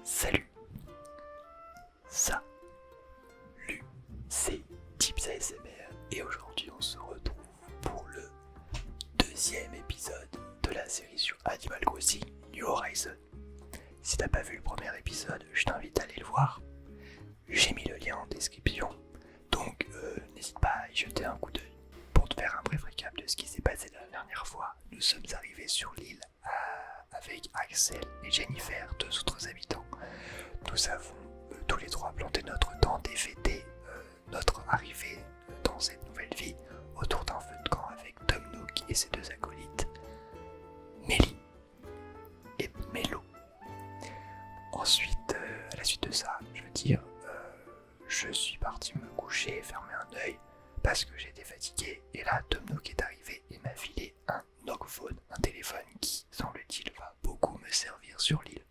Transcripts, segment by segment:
Salut, salut, c'est Tips ASMR et aujourd'hui on se retrouve pour le deuxième épisode de la série sur Animal Crossing New Horizons. Si t'as pas vu le premier épisode, je t'invite à aller le voir. J'ai mis le lien en description, donc n'hésite pas à y jeter un coup d'œil. Pour te faire un bref récap de ce qui s'est passé la dernière fois, nous sommes arrivés sur l'île avec Axel et Jennifer, deux autres habitants. Nous avons tous les trois planté notre tente et fêté notre arrivée dans cette nouvelle vie autour d'un feu de camp avec Tom Nook et ses deux acolytes, Mélie et Mélo. Ensuite, à la suite de ça, je suis parti me coucher, fermer un œil parce que j'étais fatigué. Et là, Tom Nook est arrivé et m'a filé un Nookphone, un téléphone qui, semble-t-il, va beaucoup me servir sur l'île.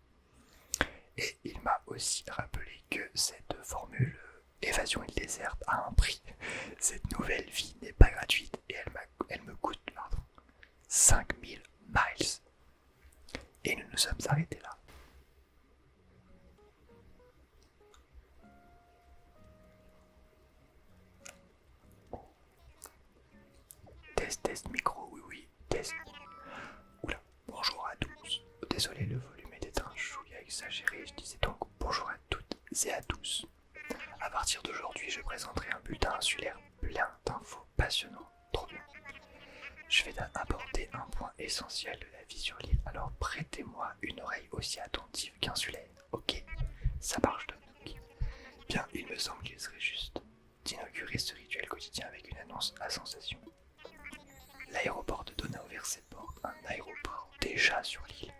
Et il m'a aussi rappelé que cette formule évasion île déserte a un prix. Cette nouvelle vie n'est pas gratuite et elle me coûte 5000 miles. Et nous nous sommes arrêtés là. Test micro, oui, test. Oula, bonjour à tous. Désolé, le volume était un chouïa exagéré. Je disais donc bonjour à toutes et à tous. À partir d'aujourd'hui, je présenterai un bulletin insulaire plein d'infos passionnantes. Trop bien. Je vais aborder un point essentiel de la vie sur l'île, alors prêtez-moi une oreille aussi attentive qu'insulaire. Ok, ça marche Tom Nook. Bien, il me semble qu'il serait juste d'inaugurer ce rituel quotidien avec une annonce à sensation. L'aéroport de Donna a ouvert ses portes, un aéroport déjà sur l'île.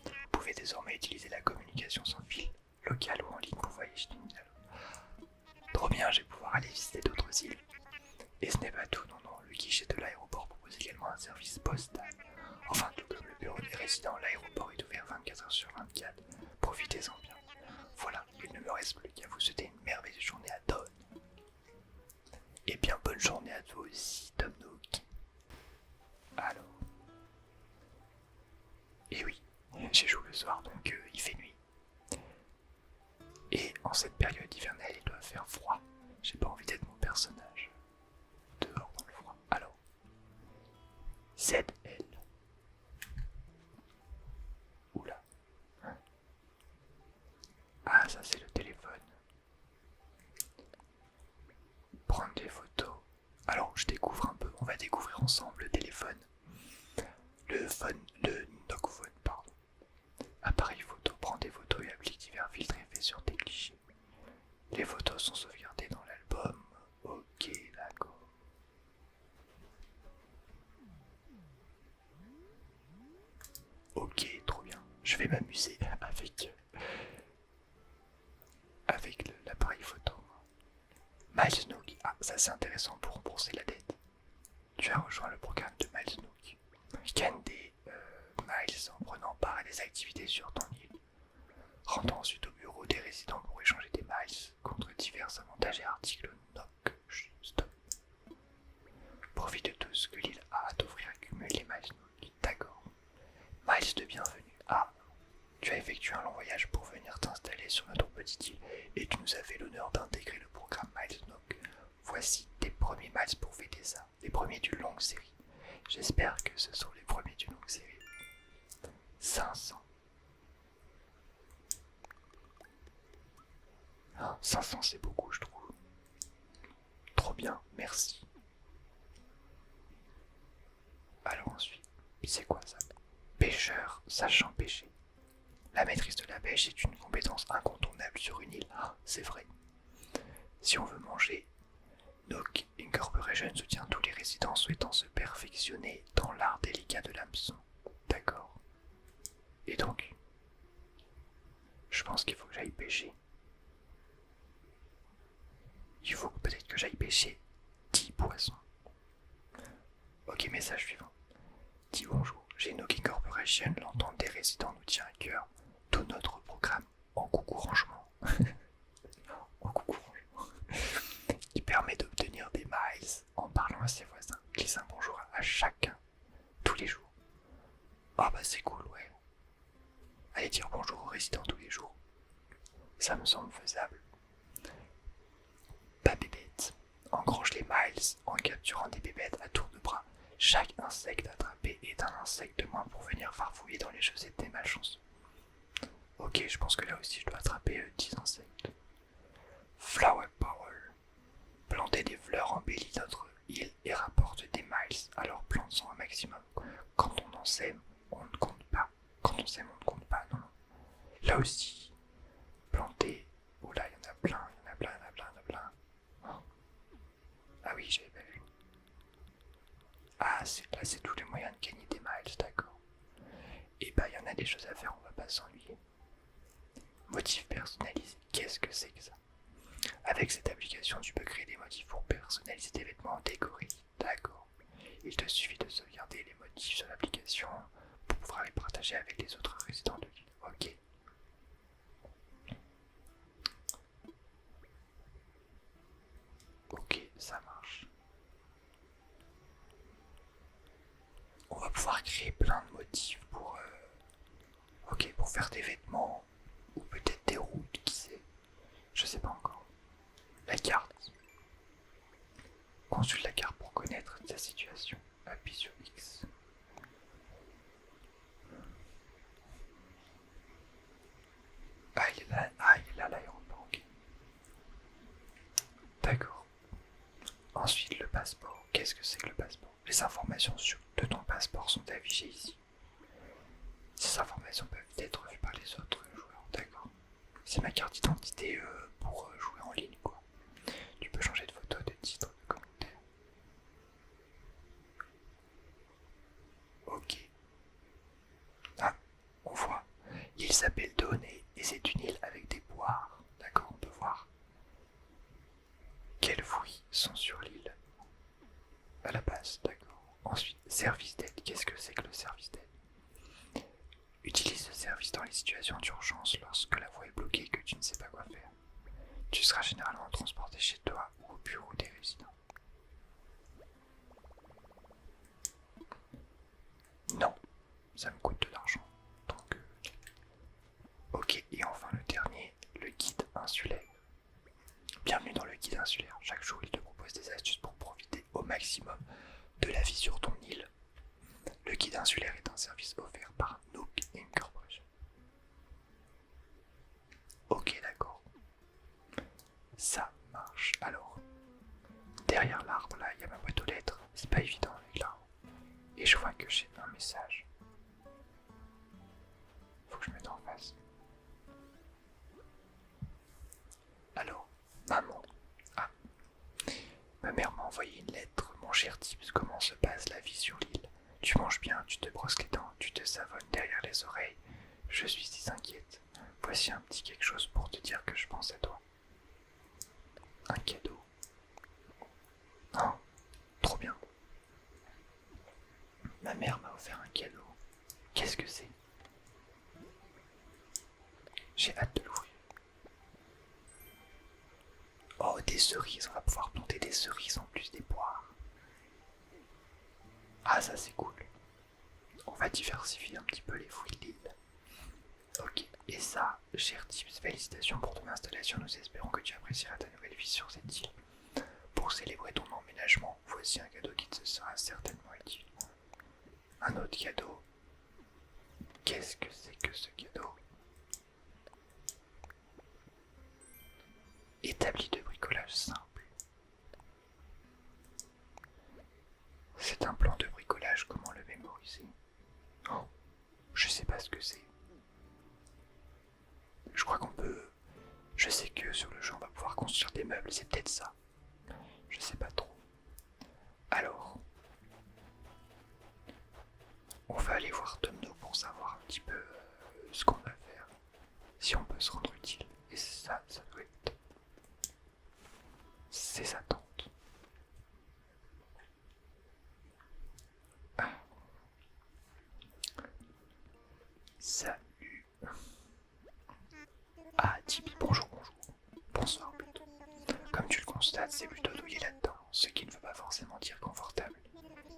Vous pouvez désormais utiliser la communication sans fil, locale ou en ligne pour voyager d'une île à l'autre. Trop bien, je vais pouvoir aller visiter d'autres îles. Et ce n'est pas tout, non, le guichet de l'aéroport propose également un service postal. Enfin, tout comme le bureau des résidents, l'aéroport est ouvert 24h sur 24. Profitez-en bien. Voilà, il ne me reste plus qu'à vous souhaiter une merveilleuse journée à Dawn. Et bien, bonne journée à toi aussi, Tom Nook. Alors. Et oui, j'ai joué le soir, donc il fait nuit. Et en cette période hivernale, il doit faire froid. J'ai pas envie d'être mon personnage dehors dans le froid. Alors, ZL. Oula. Ah, ça c'est le téléphone. Prendre des photos. Alors, je découvre un peu, on va découvrir ensemble le téléphone. Le Nookphone, pardon. Appareil photo, prends des photos et applique divers filtres et effets sur tes clichés. Les photos sont sauvegardées dans l'album. Ok, d'accord. Ok, trop bien. Je vais m'amuser avec l'appareil photo. Miles Nook. Ah, ça c'est intéressant pour rembourser la dette. Tu as rejoint le programme de Miles Nook. Gagne des miles en prenant part à des activités sur ton île. Rentre ensuite au bureau des résidents pour échanger des miles contre divers avantages et articles Nook. Stop. Profite de tout ce que l'île a à t'offrir, accumule les miles Nook. D'accord. Miles de bienvenue. Ah, tu as effectué un long voyage pour venir t'installer sur notre petite île et tu nous as fait l'honneur d'intégrer le programme Miles Nook. Voici tes premiers miles pour fêter ça, les premiers d'une longue série. J'espère que ce sont les premiers d'une longue série. 500. Ah, 500 c'est beaucoup je trouve. Trop bien, merci. Alors ensuite, c'est quoi ça? Pêcheur sachant pêcher. La maîtrise de la pêche est une compétence incontournable sur une île. Ah, c'est vrai. Si on veut manger, Nook Incorporation soutient tous les résidents souhaitant se perfectionner dans l'art délicat de l'hameçon. D'accord. Et donc, je pense qu'il faut que j'aille pêcher. Il faut peut-être que j'aille pêcher 10 poissons. Ok, message suivant. Dis bonjour, j'ai Nook Incorporation, l'entente des résidents nous tient à cœur. Tout notre programme en coucou rangement. En coucou rangement. Qui permet d'obtenir des miles en parlant à ses voisins. Glisse un bonjour à chacun, tous les jours. Ah bah c'est cool, ouais. Allez dire bonjour aux résidents tous les jours. Ça me semble faisable. Pas bébête. Engrange les miles en capturant des bébêtes à tour de bras. Chaque insecte attrapé est un insecte de moins pour venir farfouiller dans les chaussettes des malchanceux. Ok, je pense que là aussi je dois attraper 10 insectes. Flower Power. Planter des fleurs embellit notre île et rapporte des miles, alors plantons un maximum. Quand on en sème, on ne compte pas. Quand on sème, on ne compte pas, non. Là aussi, planter. Oh là, il y en a plein, il y en a plein, il y en a plein, il y en a plein. Oh. Ah oui, j'avais pas vu. Ah, là c'est tous les moyens de gagner des miles, d'accord. Et bah, il y en a des choses à faire, on va pas s'ennuyer. Motif personnalisé, qu'est-ce que c'est que ça? Avec cette application, tu peux créer des motifs pour personnaliser tes vêtements décorés. D'accord. Il te suffit de sauvegarder les motifs sur l'application pour pouvoir les partager avec les autres résidents de l'île. Ok. Ok, ça marche. On va pouvoir créer plein de motifs pour, pour faire des vêtements ou peut-être des routes, qui sait. Je sais pas encore. La carte. Consulte la carte pour connaître sa situation. Appuie sur X. Ah, il est là l'aéroport. Ok. D'accord. Ensuite, le passeport. Qu'est-ce que c'est que le passeport? Les informations de ton passeport sont affichées ici. Ces informations peuvent être vues par les autres joueurs. D'accord. C'est ma carte d'identité pour jouer en ligne, quoi. Tu peux changer de photo, de titre, de commentaire. Ok. Ah, on voit. Il s'appelle Donné et c'est une île avec des poires. D'accord, on peut voir. Quels fruits sont sur l'île? À la base, d'accord. Ensuite, service d'aide. Qu'est-ce que c'est que le service d'aide? Utilise le service dans les situations d'urgence lorsque la voie est bloquée et que tu ne sais pas quoi faire. Tu seras généralement transporté chez toi ou au bureau des résidents. Non, ça me coûte de l'argent. Donc, ok, et enfin le dernier, le guide insulaire. Bienvenue dans le guide insulaire. Chaque jour, il te propose des astuces pour profiter au maximum de la vie sur ton île. Le guide insulaire est un service offert par Nook Incorporation. Ok, d'accord. Ça marche. Alors, derrière l'arbre, là, il y a ma boîte aux lettres. C'est pas évident avec l'arbre. Et je vois que j'ai un message. Faut que je mette en face. Alors, maman. Ah. Ma mère m'a envoyé une lettre. Mon cher Tips, comment se passe la vie sur l'île? Tu manges bien, tu te brosses les dents, tu te savonnes derrière les oreilles. Je suis si inquiète. Voici un petit quelque chose pour te dire que je pense à toi. Un cadeau. Oh, trop bien. Ma mère m'a offert un cadeau. Qu'est-ce que c'est? J'ai hâte de l'ouvrir. Oh, des cerises. On va pouvoir planter des cerises en plus des poires. Ah, ça c'est cool. On va diversifier un petit peu les fruits de l'île. Ok, et ça, cher Tips, félicitations pour ton installation. Nous espérons que tu apprécieras ta nouvelle vie sur cette île. Pour célébrer ton emménagement, voici un cadeau qui te sera certainement utile. Un autre cadeau. Qu'est-ce que c'est que ce cadeau? Établi de bricolage simple. C'est un plan de bricolage, comment le mémoriser? Oh, je sais pas ce que c'est. Je crois qu'on peut... Je sais que sur le jeu on va pouvoir construire des meubles, c'est peut-être ça. Je sais pas trop. Alors, on va aller voir Tomno pour savoir un petit peu ce qu'on va faire. Si on peut se rendre utile. Et ça doit être... C'est sa tante. Ah. Salut. Ah, Tipeee, bonjour. Bonsoir plutôt. Comme tu le constates, c'est plutôt douillé là-dedans, ce qui ne veut pas forcément dire confortable.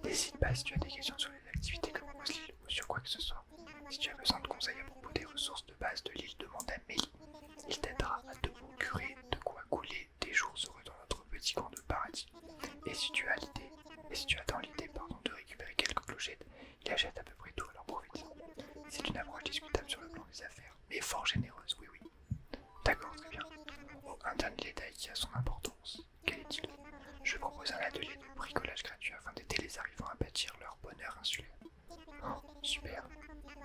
N'hésite pas si tu as des questions sur les activités que propose l'île ou sur quoi que ce soit. Si tu as besoin de conseils à propos des ressources de base de l'île, demande à Mélie. Il t'aidera clochette, il achète à peu près tout, alors profite-en. C'est une approche discutable sur le plan des affaires, mais fort généreuse, oui. D'accord, très bien. Oh, un dernier détail qui a son importance. Quel est-il? Je propose un atelier de bricolage gratuit afin d'aider les arrivants à bâtir leur bonheur insulaire. Oh, super.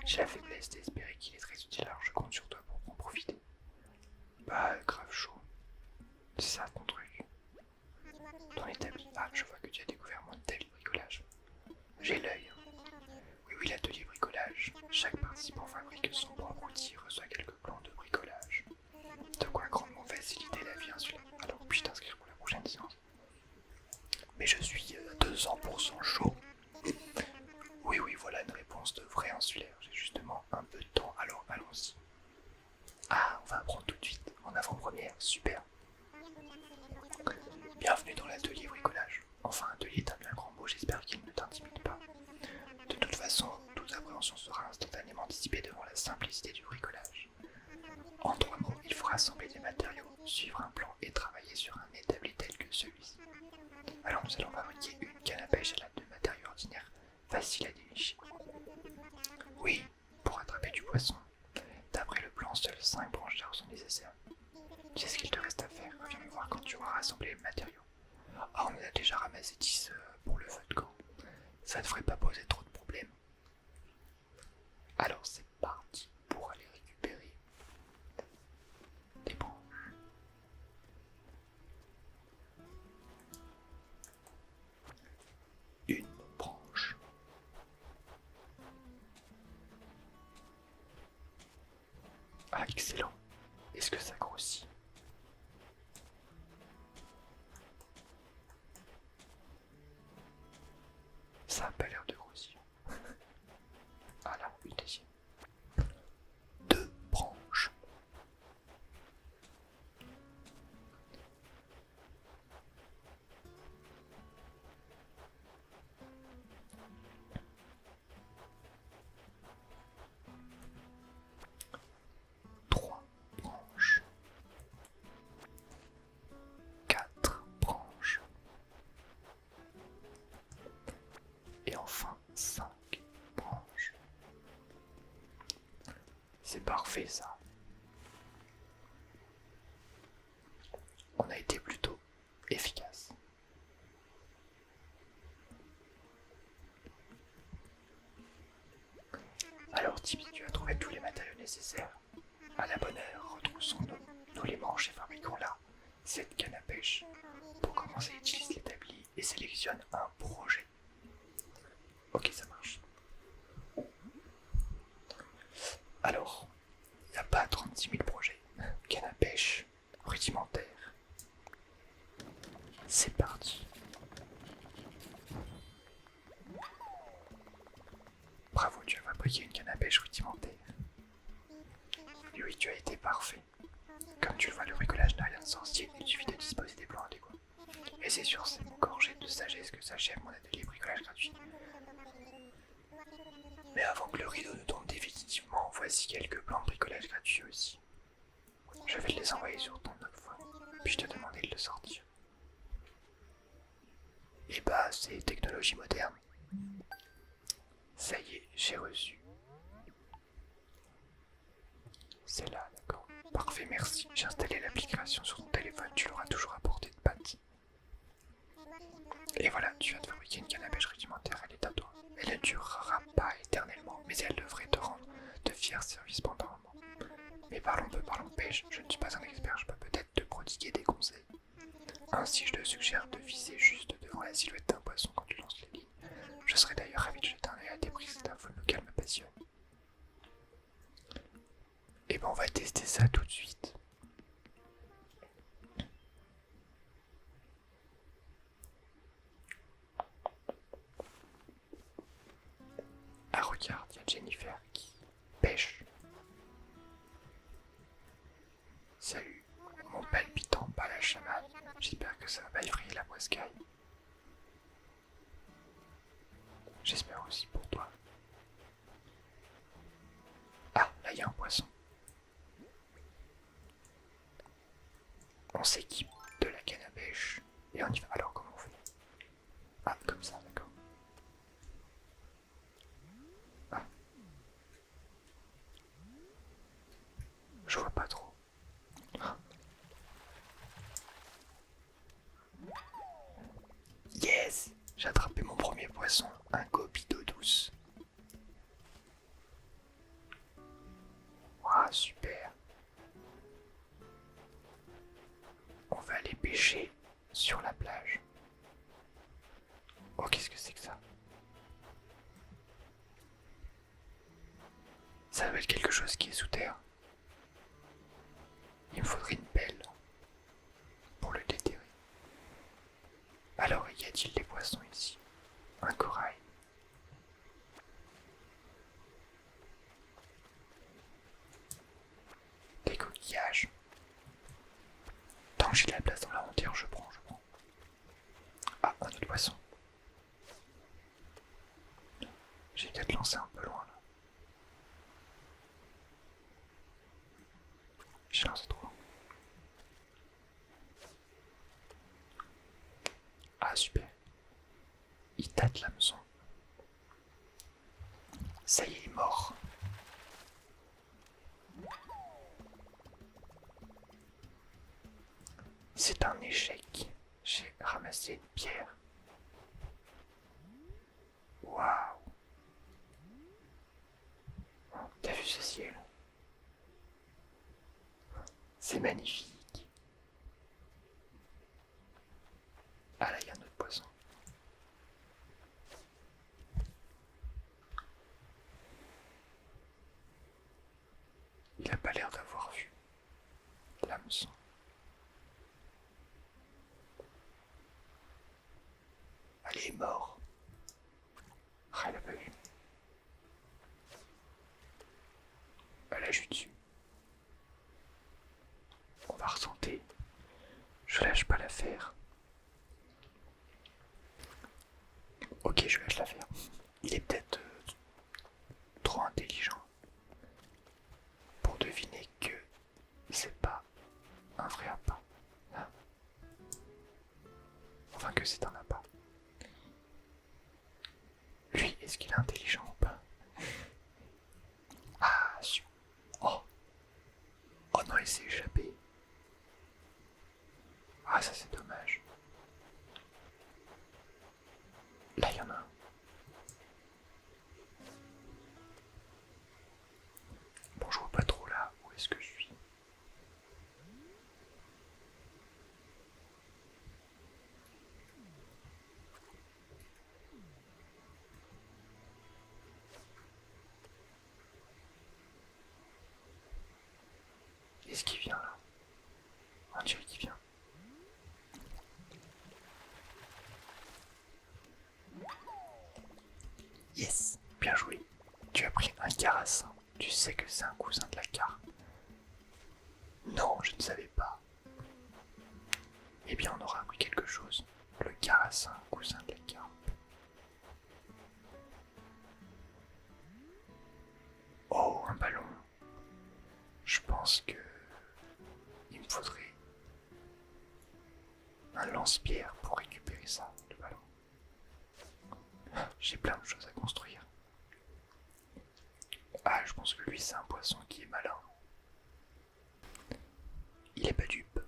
J'ai la faiblesse d'espérer qu'il est très utile, alors je compte sur toi pour en profiter. Bah, grave chaud. C'est ça ton truc. Ton établi. Ah, je vois que tu as découvert mon établi bricolage. J'ai l'œil. Oui, l'atelier bricolage. Chaque participant fabrique son propre outil et reçoit quelques plans de bricolage. De quoi grandement faciliter la vie insulaire. Alors, puis-je t'inscrire pour la prochaine séance? Mais je suis 200% chaud. Oui, voilà une réponse de vrai insulaire. J'ai justement un peu de temps, alors allons-y. Ah, on va apprendre tout de suite, en avant-première, super. Bienvenue dans l'atelier bricolage. Enfin, atelier est un bien grand mot, j'espère qu'il ne t'intimide pas. De toute façon, toute appréhension sera instantanément dissipée devant la simplicité du bricolage. En 3 mots, il faut rassembler des matériaux, suivre un plan et travailler sur un établi tel que celui-ci. Alors nous allons fabriquer une canne à pêche à l'aide de matériaux ordinaires, faciles à dénicher. Oui, pour attraper du poisson. D'après le plan, seules 5 branches d'arbres sont nécessaires. Tu sais ce qu'il te reste à faire, viens me voir quand tu auras rassemblé les matériaux. Ah, on en a déjà ramassé 10 pour le feu de camp. Ça ne devrait pas poser trop de problèmes. Alors c'est parti pour aller récupérer des branches. Une branche. Ah, excellent. Est-ce que ça grossit? Ça n'a pas l'air de grossir. Ah là, une deuxième. 2 branches. Trois branches. 4 branches. Et enfin 5 branches. C'est parfait ça. On a été plutôt efficace. Alors Tibi, tu as trouvé tous les matériaux nécessaires. À la bonne heure, retroussons-nous les manches et fabriquons-la, cette canne à pêche. Pour commencer, utilise l'établi et sélectionne un projet. Ok, ça marche. Alors, il n'y a pas 36 000 projets. Canne à pêche, rudimentaire. C'est parti. Bravo, tu as fabriqué une canne à pêche rudimentaire. Et oui, tu as été parfait. Comme tu le vois, le bricolage n'a rien de sorcier, il suffit de disposer des plans adéquats. Et c'est sur ces mots gorgés de sagesse que s'achève mon atelier bricolage gratuit. Mais avant que le rideau ne tombe définitivement, voici quelques plans de bricolage gratuits aussi. Je vais te les envoyer sur ton phone, puis je te demander de le sortir. Et bah, c'est technologie moderne. Ça y est, j'ai reçu. C'est là, d'accord. Parfait, merci. J'ai installé l'application sur ton téléphone, tu l'auras toujours à portée de patte. Et voilà, tu viens de fabriquer une canne à pêche rudimentaire, elle est à toi. Elle ne durera pas éternellement, mais elle devrait te rendre de fiers services pendant un moment. Mais parlons pêche, je ne suis pas un expert, je peux peut-être te prodiguer des conseils. Ainsi, je te suggère de viser juste devant la silhouette d'un poisson quand tu lances les lignes. Je serais d'ailleurs ravi de jeter un œil à tes prises, cette info locale me passionne. Et ben on va tester ça tout de suite. Ah regarde, il y a Jennifer qui pêche. Salut, mon palpitant pas la chamane. J'espère que ça va effrayer la poiscaille. J'espère aussi pour toi. Ah, là il y a un poisson. On s'équipe de la canne à pêche et on y va. Alors comment on fait? Ah, comme ça, d'accord. Ça doit être quelque chose qui est sous terre. Il me faudrait une pelle pour le déterrer. Alors, y a-t-il des poissons ici? Un corail. Des coquillages. Tant que j'ai de la place dans l'inventaire, je prends. Ah, un autre poisson. J'ai peut-être lancé un peu loin là. J'ai lancé trop loin. Ah super. Il tâte l'hameçon. Ça y est, il est mort. C'est un échec. J'ai ramassé une pierre. Waouh. T'as vu ce ciel? C'est magnifique. Ah là, il y a un autre poisson. Il a pas l'air d'avoir vu l'hameçon. Elle est mort. Ah, elle a pas vu. Elle a juste dessus. On va retenter. Je lâche pas l'affaire. Ok, je lâche l'affaire. Il est peut-être trop intelligent pour deviner que c'est pas un vrai appât. Hein? Enfin que c'est un appât. Lui, est-ce qu'il est intelligent ou pas? Ah, super. Oh. Oh non, il s'est échappé. Ah, ça c'est dommage. Là, il y en a un. Bon, je vois pas trop là. Où est-ce que je suis? Est-ce qu'il vient là? On dirait qu'il vient. Yes, bien joué. Tu as pris un carassin. Tu sais que c'est un cousin de la carpe. Non, je ne savais pas. Eh bien, on aura appris quelque chose. Le carassin, cousin de la carpe. Oh, un ballon. Je pense que il me faudrait un lance-pierre pour récupérer ça, le ballon. J'ai plein de choses à construire. Ah, je pense que lui, c'est un poisson qui est malin. Il est pas dupe.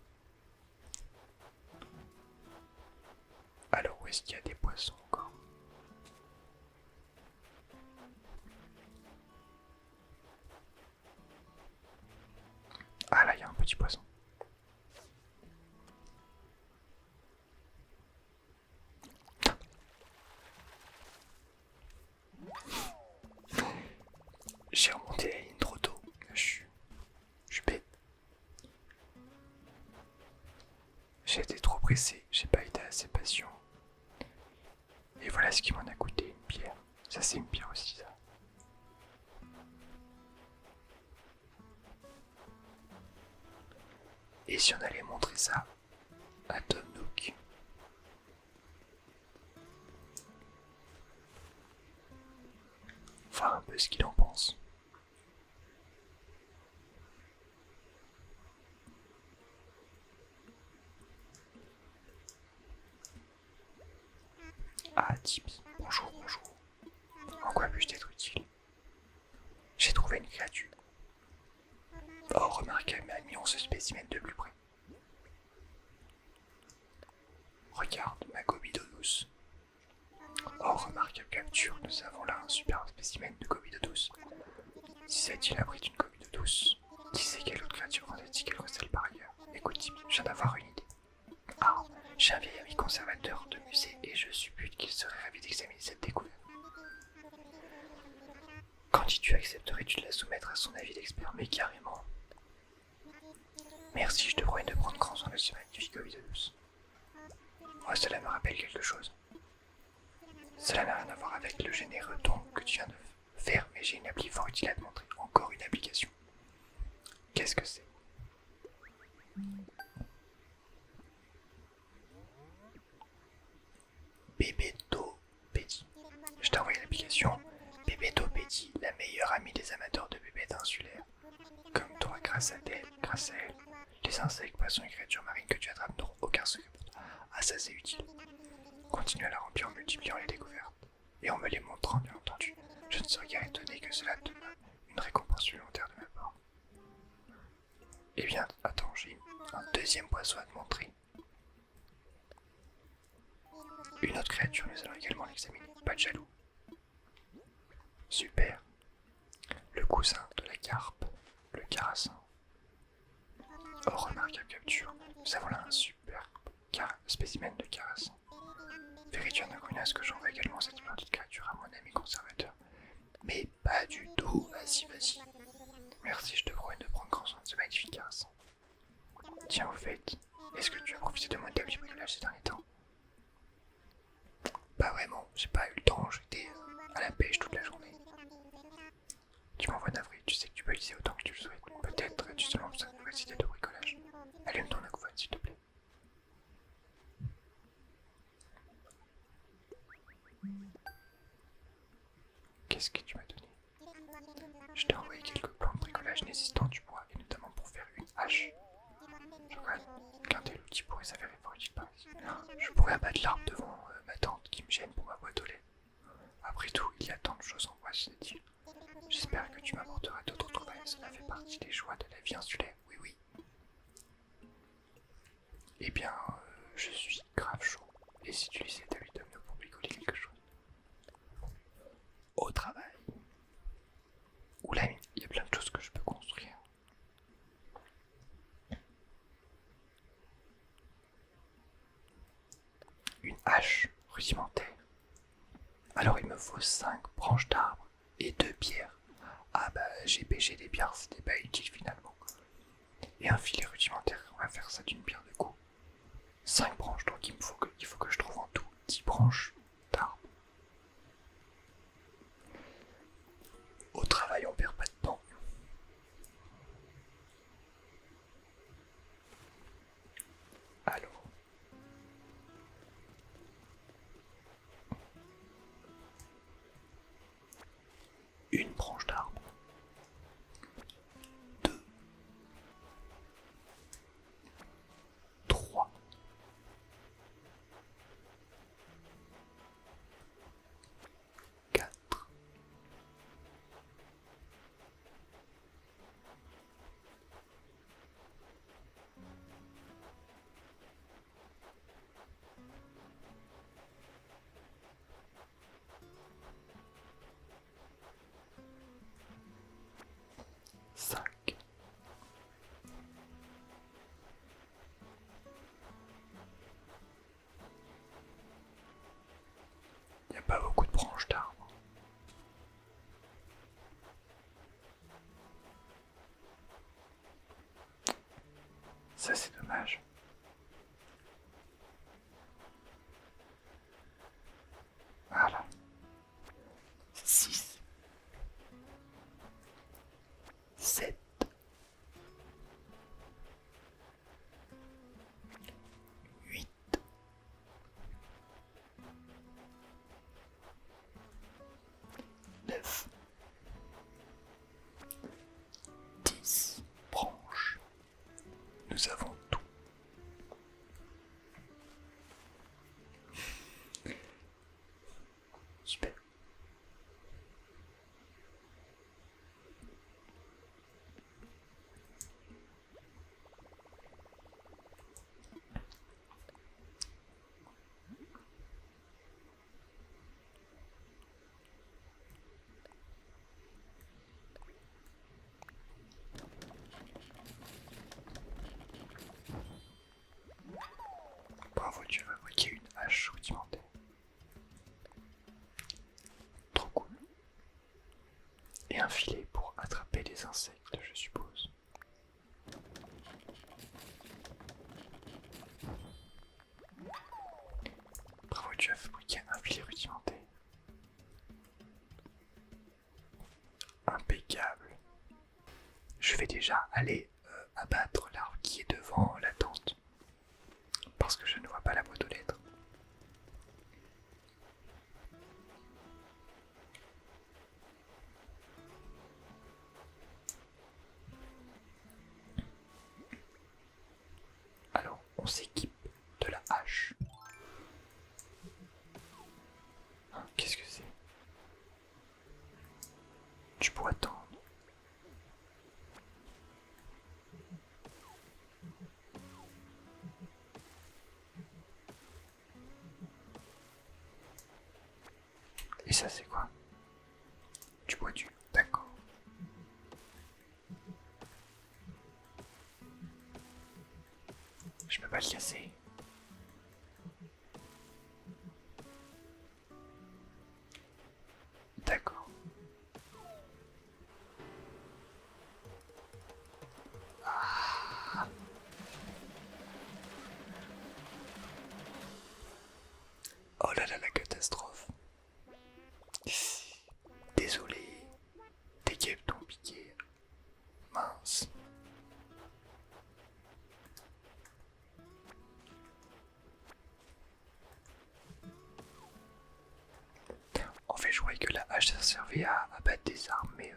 Alors, où est-ce qu'il y a des poissons encore? Ah là, il y a un petit poisson. J'ai remonté la ligne trop tôt. Je suis bête. J'ai été trop pressé, j'ai pas été assez patient. Et voilà ce qui m'en a coûté, une pierre. Ça c'est une pierre aussi ça. Et si on allait montrer ça à Tom Nook? Voir un peu ce qu'il en pense. Ah Tipeee, bonjour. En quoi puis-je t'être utile? J'ai trouvé une créature. Oh, remarquable, mais admirons ce spécimen de plus près. Regarde, ma gobido douce. Oh, remarquable capture, nous avons là un super spécimen de gobido douce. Si cette-il abrite une gobido douce, qui sait quelle autre créature fantastique elle recèle par ailleurs? Écoute, Tipeee, je viens d'avoir une idée. Ah, j'ai un vieil ami conservateur de musée et je suppute qu'il serait ravi d'examiner cette découverte. Qu'en Candy, tu accepterais-tu de la soumettre à son avis d'expert? Mais carrément. Merci, je te promets de prendre grand soin de ce magnifique Ovidus. Oh, cela me rappelle quelque chose. Cela n'a rien à voir avec le généreux don que tu viens de faire, mais j'ai une appli fort utile à te montrer. Encore une application. Qu'est-ce que c'est? Bébétopédie. Je t'ai envoyé l'application Bébétopédie, la meilleure amie des amateurs de bébêtes insulaires. Comme toi, grâce à elle, les insectes, poissons et créatures marines que tu attrapes n'auront aucun secret pour toi. Ah, ça c'est utile. Continue à la remplir en multipliant les découvertes. Et en me les montrant, bien entendu. Je ne serais guère étonné que cela te donne une récompense supplémentaire de ma part. Eh bien, attends, j'ai un deuxième poisson à te montrer. Une autre créature, nous allons également l'examiner. Pas de jaloux. Super. Le cousin de la carpe, le carassin. Oh, remarquable capture. Nous avons là un super spécimen de carassin. Véridion Aquinas que j'envoie également cette petite créature à mon ami conservateur. Mais pas du tout. Vas-y, vas-y. Merci, je te promets de prendre grand soin de ce magnifique carassin. Tiens, au fait, est-ce que tu as profité de mon établi bricolage ces derniers temps? Pas vraiment, j'ai pas eu le temps, j'étais à la pêche toute la journée. Tu m'envoies navré, tu sais que tu peux utiliser autant que tu le souhaites. Peut-être as-tu seulement besoin de nouvelles idées de bricolage. Allume ton aquaphone s'il te plaît. Qu'est-ce que tu m'as donné? Je t'ai envoyé quelques plans de bricolage nécessitants du bois, et notamment pour faire une hache. Je crois qu'un tel outil pourrait s'avérer fort utile par ici. Je pourrais abattre l'arbre devant ma tante qui me gêne pour ma boîte aux lettres. Après tout, il y a tant de choses en bois, se dit-il. J'espère que tu m'apporteras d'autres trouvailles, cela fait partie des joies de la vie insulaire, oui oui. Eh bien, je suis grave chaud. Et si tu lisais ta vidéo pour bricoler quelque chose? Au travail. Oula, il y a plein de choses que je peux construire. Une hache rudimentaire. Alors il me faut 5 branches d'arbres et 2 pierres. Ah bah j'ai pêché des pierres, c'était pas utile finalement. Et un filet rudimentaire, on va faire ça d'une pierre de coup. 5 branches, donc il faut que je trouve en tout 10 branches d'arbres. Au travail, on perd pas de temps. Alors, une branche d'arbre, 2, 3, 4, 5. Il n'y a pas beaucoup de branches d'arbres. Ça c'est dommage. Voilà. 6, 7, 8, 9, 10 branches. Nous avons tout. Super. Et un filet pour attraper des insectes, je suppose. Bravo, tu as fabriqué un filet rudimentaire. Impeccable. Je vais déjà aller abattre l'arbre qui est devant la tente. Parce que je ne vois pas la boîte aux lettres. Alors, on s'équipe de la hache. Hein, qu'est-ce que c'est? Du bois tendre. Et ça c'est quoi? Du bois dur, d'accord. Je peux pas le casser. D'accord. Ah. Oh là là, la catastrophe. Désolé, tes guêpes t'ont piqué. Mince. En fait, je croyais que la hache ça servait à abattre des arbres, mais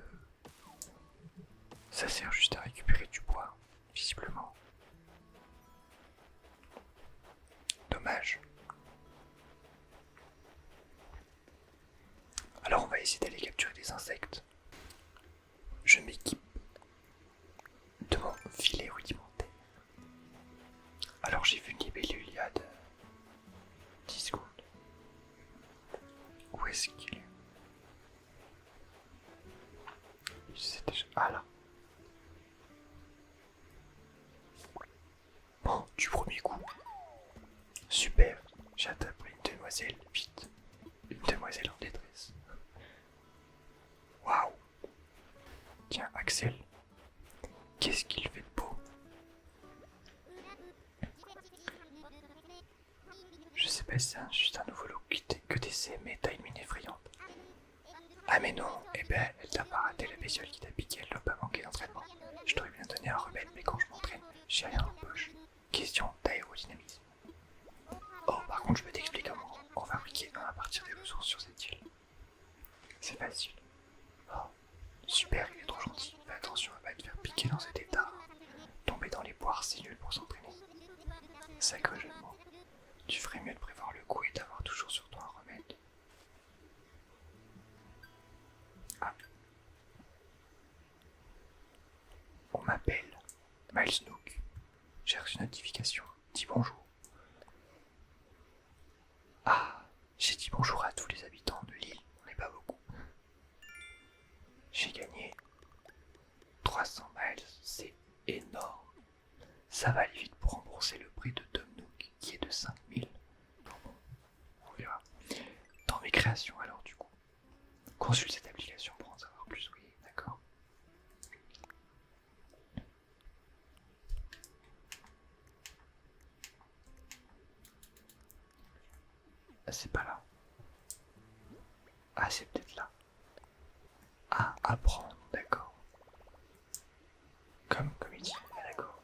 ça sert juste à récupérer du bois, visiblement. Dommage. Alors on va essayer d'aller capturer des insectes. Je m'équipe de mon filet rudimentaire. Alors j'ai vu une libellule il y a 10 secondes. Où est-ce qu'il est? C'est déjà... Ah là. Bon, du premier coup. Super. J'ai attrapé une demoiselle, vite. Une demoiselle en détresse. Waouh. Tiens, Axel. Qu'est-ce qu'il fait de beau? Je sais pas si c'est juste un nouveau look que t'essaies, mais t'as une mine effrayante. Ah mais non, eh ben elle t'a pas raté la bestiole qui t'a piqué, elle doit pas manquer d'entraînement. Je t'aurais bien donné un remède, mais quand je m'entraîne, j'ai rien en poche. Question d'aérodynamisme. Oh, par contre, je peux t'expliquer comment on va fabriquer un à partir des ressources sur cette île. C'est facile. Oh, super, il est trop gentil. Fais attention à pas te faire piquer dans cet état. Tomber dans les poires, c'est nul pour s'entraîner. Sacré jeu de mots. Tu ferais mieux de prévoir le coup et d'avoir toujours sur toi un remède. Ah. On m'appelle Miles Nook. J'ai reçu une notification. Dis bonjour. Ah, j'ai dit bonjour à tous les habitants de l'île. On n'est pas beaucoup. J'ai gagné 300 miles. C'est énorme. Ça va aller vite pour rembourser le prix de Tom Nook qui est de 5000. Bon, on verra. Dans mes créations alors du coup. Consulte cette application pour en savoir plus. Oui, d'accord. Ah, c'est pas là. Ah, c'est peut-être là. Ah, apprendre, d'accord. Comme il dit, ah, d'accord.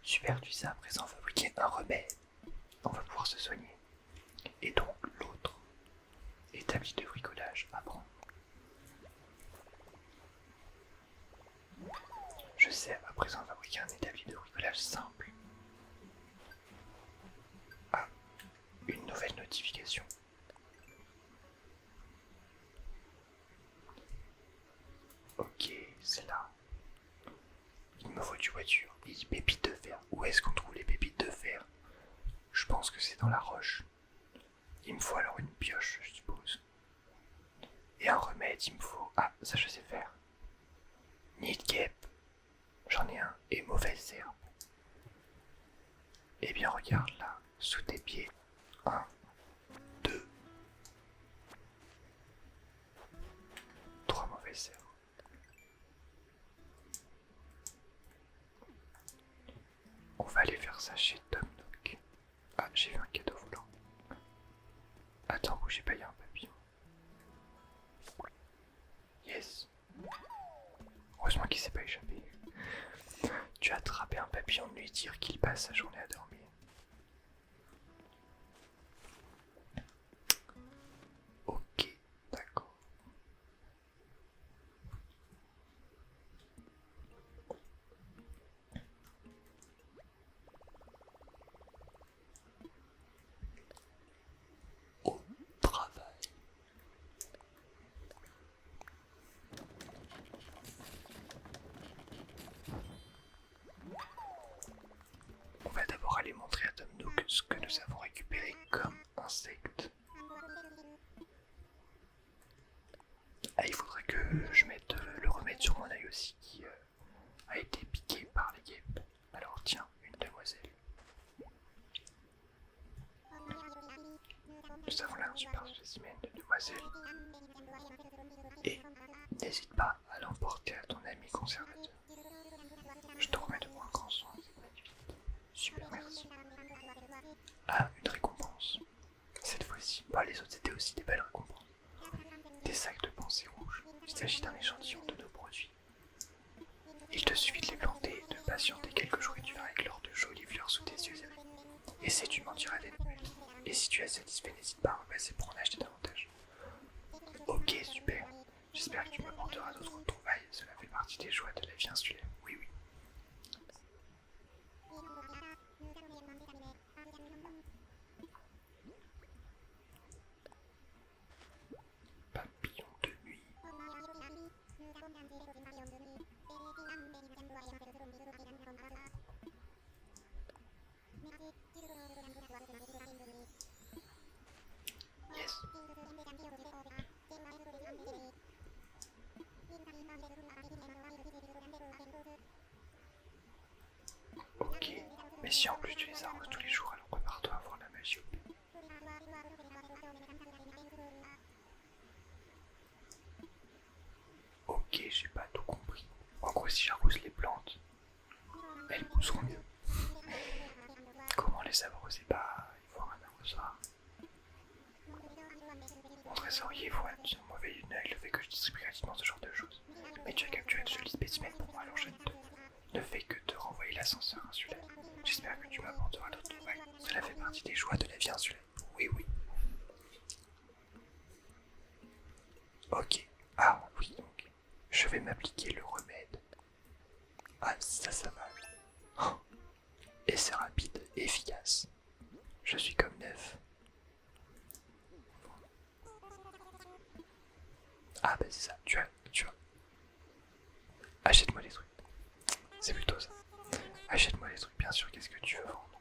Super, tu sais à présent fabriquer un remède. On va pouvoir se soigner. Et donc l'autre, établi de bricolage, apprendre. Je sais à présent fabriquer un établi de bricolage simple. Ah, une nouvelle notification. Ok, c'est là. Il me faut du voiture. Il dit pépites de fer. Où est-ce qu'on trouve les pépites de fer? Je pense que c'est dans la roche. Il me faut alors une pioche, je suppose. Et un remède, il me faut... Ah, ça je sais faire. Nid de guêpe. J'en ai un. Et mauvaise herbe. Eh bien regarde là, sous tes pieds. 1, 2, 3 mauvaises herbes. ça chez Tom Nook. Ah, j'ai vu un cadeau volant. Attends, bougez pas, il y a un papillon. Yes. Heureusement qu'il s'est pas échappé. Tu as attrapé un papillon de lui dire qu'il passe sa journée à dormir. Ok, d'accord. Au travail. On va d'abord aller montrer à Tom Nook ce que nous avons récupéré comme insecte. Ah, il faudrait que je mette le remède sur mon œil aussi qui a été piqué par les guêpes. Alors tiens, une demoiselle. Nous avons là un super spécimen de demoiselle. Et n'hésite pas à l'emporter à ton ami conservateur. Je te remets de moi un grand soin, c'est magnifique. Super, merci. Ah, une récompense. Cette fois-ci, bah, les autres c'était aussi des belles récompenses. Des sacs de pensée rouges. Il s'agit d'un échantillon de nos produits. Il te suffit de les planter et de patienter quelques jours et tu verras éclore de jolies fleurs sous tes yeux. Et si tu m'en diras des nouvelles. Et si tu es satisfait, n'hésite pas à repasser pour en acheter davantage. Ok, super. J'espère que tu m'apporteras d'autres trouvailles. Cela fait partie des joies de la vie insulaire. Oui, oui. Papillon de nuit. Yes. Ok, mais si en plus tu les arroses tous les jours, alors prépare-toi à voir la magie au pays. Ok, j'ai pas tout compris. En gros, si j'arrose les plantes, elles pousseront mieux. Comment les arroser? Bah, il faut un arrosoir. Mon trésorier voit d'un mauvais œil le fait que je distribue gratuitement ce genre de choses. Mais tu as capturé de jolis spécimens pour moi, alors je ne fais que te renvoyer l'ascenseur insulaire. J'espère que tu m'apporteras d'autres trouvailles. Cela fait partie des joies de la vie insulaire. Oui, oui. Ok. Ah, oui, donc. Je vais m'appliquer le remède. Ah, ça va. Oh. Et c'est rapide et efficace. Je suis comme neuf. Ah, bah c'est ça. Tu vois. Achète-moi des trucs. C'est plutôt ça. Achète-moi des trucs, bien sûr. Qu'est-ce que tu veux vendre?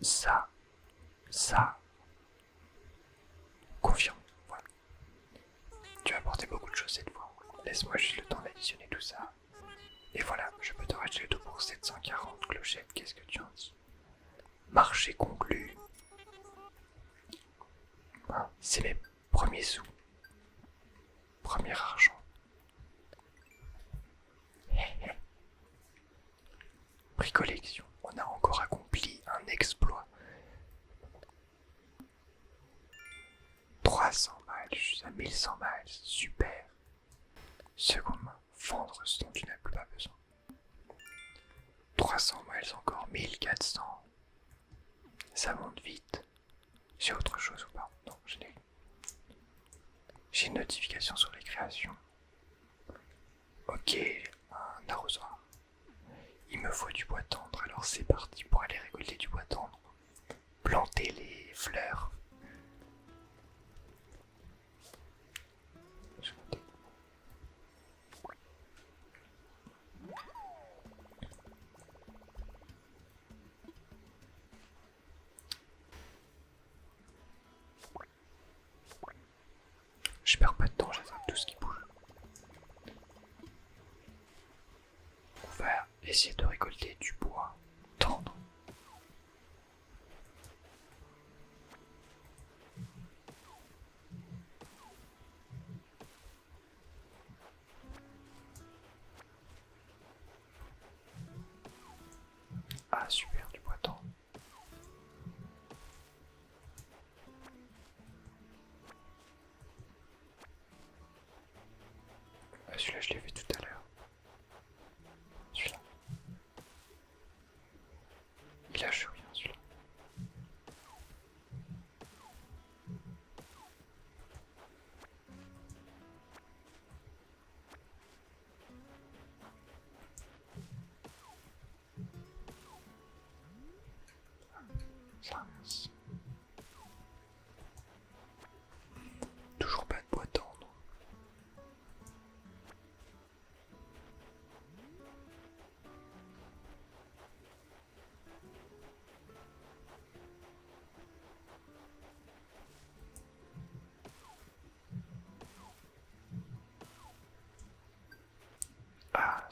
Ça. Confirme. Voilà. Tu as apporté beaucoup de choses cette fois. Laisse-moi juste le temps d'additionner tout ça. Et voilà, je peux te racheter le tout pour 740 clochettes. Qu'est-ce que tu en dis? Marché conclu. Hein, c'est mes premiers sous. Premier argent. Prix collection. On a encore accompli un exploit. 300 miles, je suis à 1100 miles. Super. Seconde main. Vendre ce dont tu n'as plus pas besoin. 300 miles encore. 1400. Ça monte vite. J'ai autre chose ou pas? Non, je n'ai. J'ai une notification sur les créations. Ok, un arrosoir. Il me faut du bois tendre, alors c'est parti pour aller récolter du bois tendre. Planter les fleurs. Je perds pas de temps, j'attrape tout ce qui bouge. On va essayer de récolter du bois tendre.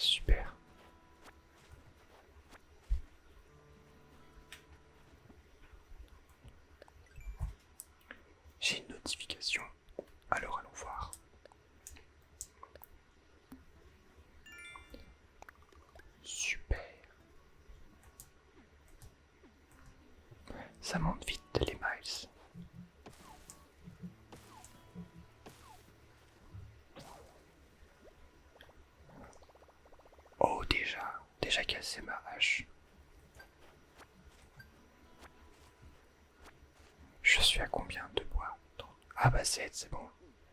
Super. J'ai une notification. Alors allons voir. Super. Ça monte vite les miles. Oh déjà cassé ma hache. Je suis à combien de bois? Ah bah 7, c'est bon.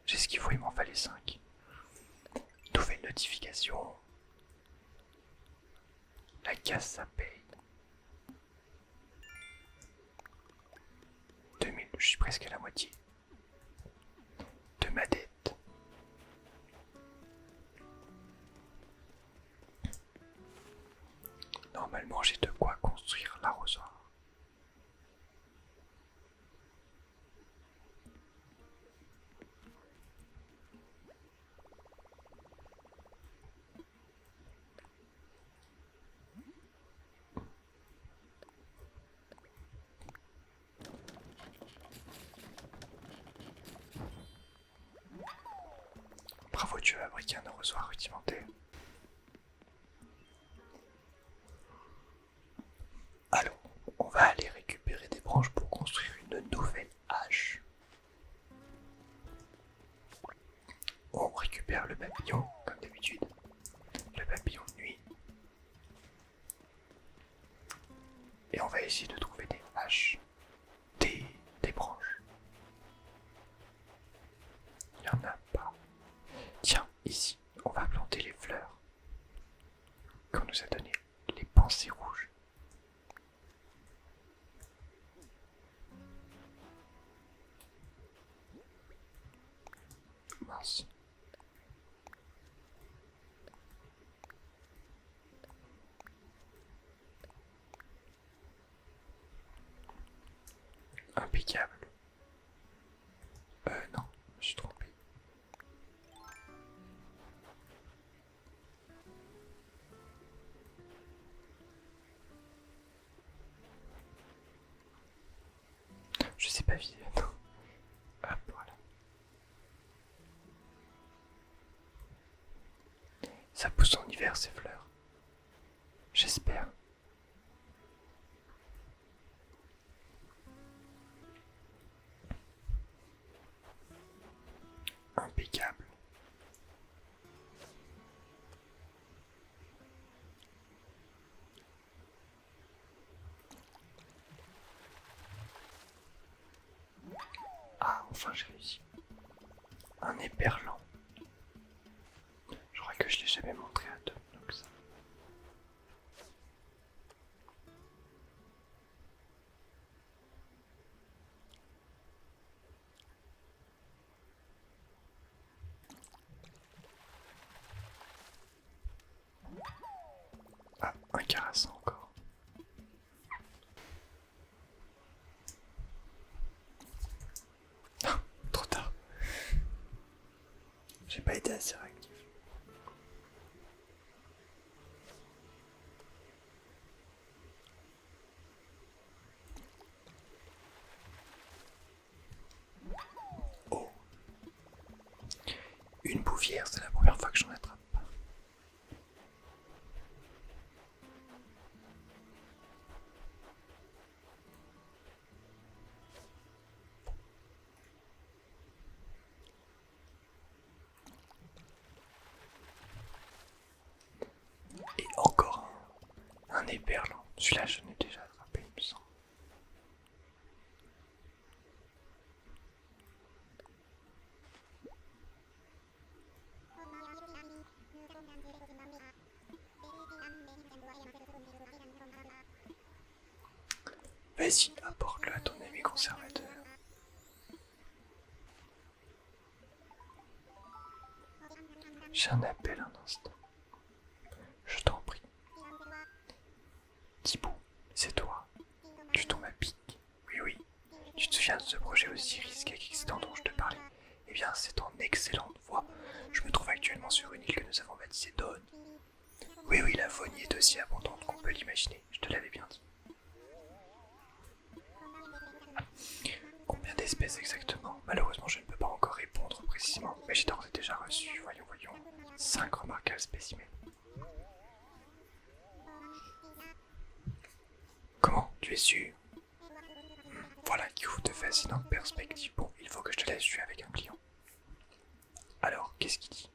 J'ai ce qu'il faut, il m'en fallait 5. Nouvelle notification. La casse ça paye. 2000, je suis presque à la moitié de ma dette. Normalement j'ai de quoi construire l'arrosoir. Bravo, tu as fabriqué un arrosoir rudimentaire. Alors, on va aller récupérer des branches pour construire une nouvelle hache. On récupère le papillon, comme d'habitude. Le papillon de nuit. Et on va essayer de trouver des haches. Des branches. Il n'y en a pas. Tiens, ici, on va planter les fleurs qu'on nous a données, les pensées rouges. Mince. Impeccable. Non, je me suis trompé. Je sais pas viser, non. Hop, voilà. Ça pousse en hiver ces fleurs. J'espère. Impeccable. Ah, enfin j'ai réussi. Un éperlan. Je crois que je l'ai jamais montré à deux, donc ça. Ah, un carassin encore. Ah, trop tard. J'ai pas été assez réactif. Oh. Une bouvière, c'est la première fois que j'en attrape. Et encore un éperlan. Celui-là, je l'ai déjà attrapé, il me semble. Vas-y, apporte-le à ton ami conservateur. J'ai un appel un instant. Je t'en prie. Thibaut, c'est toi. Tu tombes à pic. Oui, oui. Tu te souviens de ce projet aussi risqué qu'excitant dont je te parlais? Eh bien, c'est en excellente voie. Je me trouve actuellement sur une île que nous avons baptisée Dawn. imaginé, je te l'avais bien dit. Combien d'espèces exactement? Malheureusement, je ne peux pas encore répondre précisément, mais j'ai d'ores et déjà reçu, voyons, 5 remarquables spécimens. Comment? Tu es sûr? Voilà qui ouvre de fascinantes perspectives. Bon, il faut que je te laisse, je suis avec un client. Alors, qu'est-ce qu'il dit?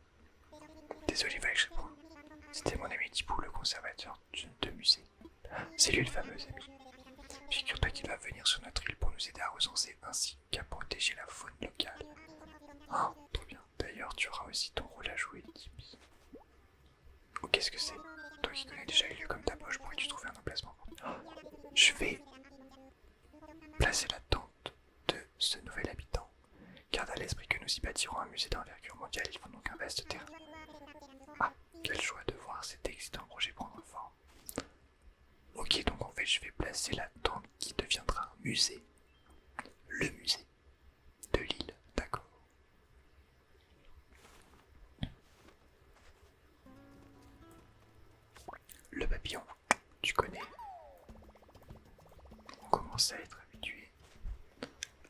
Désolé, fallait que je réponde. C'était mon ami Thibaut, le conservateur de musée. C'est lui le fameux ami. Figure-toi qu'il va venir sur notre île pour nous aider à recenser ainsi qu'à protéger la faune locale. Ah, trop bien. D'ailleurs, tu auras aussi ton rôle à jouer, Tips. Oh, qu'est-ce que c'est? Toi qui connais déjà les lieux comme ta poche, pourrais-tu trouver un emplacement? Je vais placer la tente de ce nouvel habitant. Garde à l'esprit que nous y bâtirons un musée d'envergure mondiale, il faut donc un vaste terrain. Ah, quelle joie de voir cet excitant projet prendre forme. Ok, donc en fait je vais placer la tente qui deviendra un musée. Le musée de l'île, d'accord. Le papillon, tu connais. On commence à être habitué.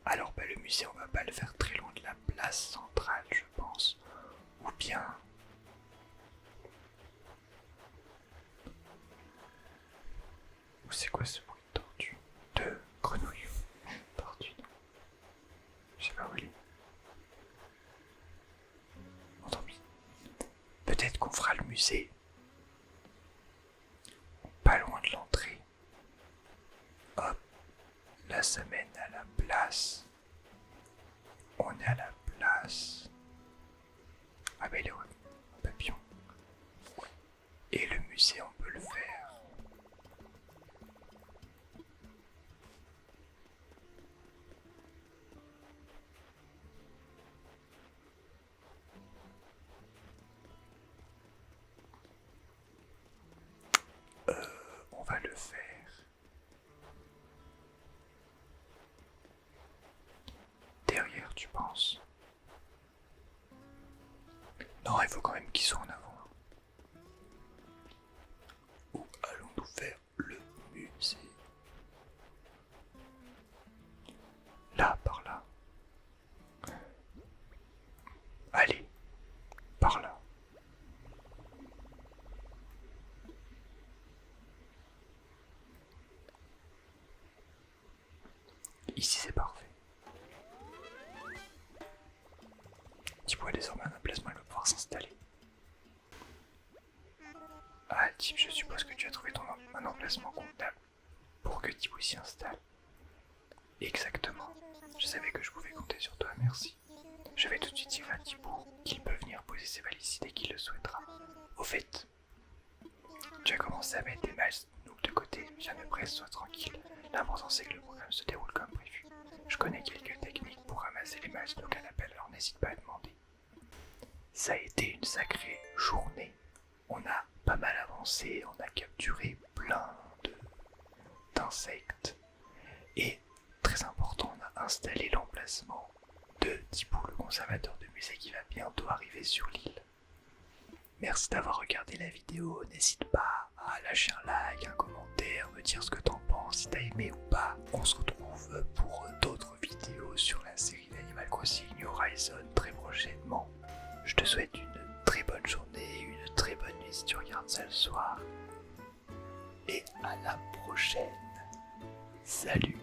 Alors le musée, on va pas le faire très loin de la place centrale, je pense. Ou bien... C'est quoi ce bruit de tortue? De grenouille. Tortue. Je sais pas où elle est. Bon, tant pis. Peut-être qu'on fera le musée pas loin de l'entrée. Hop. Là, ça mène à la place. On est à la place. Ah bah il est revenu. Un papillon. Et le musée, on peut le faire. On va le faire derrière, tu penses? Non, il faut quand même qu'ils soient en avant. Où allons-nous faire le musée? Là, par là. Allez, par là. Ici c'est parfait. Thibaut a désormais un emplacement, il va pouvoir s'installer. Ah Thibaut, je suppose que tu as trouvé un emplacement convenable pour que Thibaut s'y installe. Exactement. Je savais que je pouvais compter sur toi, merci. Je vais tout de suite dire à Thibaut qu'il peut venir poser ses valises dès qu'il le souhaitera. Au fait, tu as commencé à mettre des masques de côté, viens ne presse, sois tranquille. L'important c'est que le programme se déroule comme prévu. Je connais quelques techniques pour ramasser les masques, donc à l'appel, alors n'hésite pas à demander. Ça a été une sacrée journée. On a pas mal avancé, on a capturé plein d'insectes. Et, très important, on a installé l'emplacement de Thibaut, le conservateur de musée qui va bientôt arriver sur l'île. Merci d'avoir regardé la vidéo, n'hésite pas à lâcher un like, un commentaire, me dire ce que t'en penses, si t'as aimé ou pas. On se retrouve pour d'autres vidéos sur la série d'Animal Crossing New Horizons très prochainement. Je te souhaite une très bonne journée, une très bonne nuit si tu regardes ça le soir. Et à la prochaine. Salut.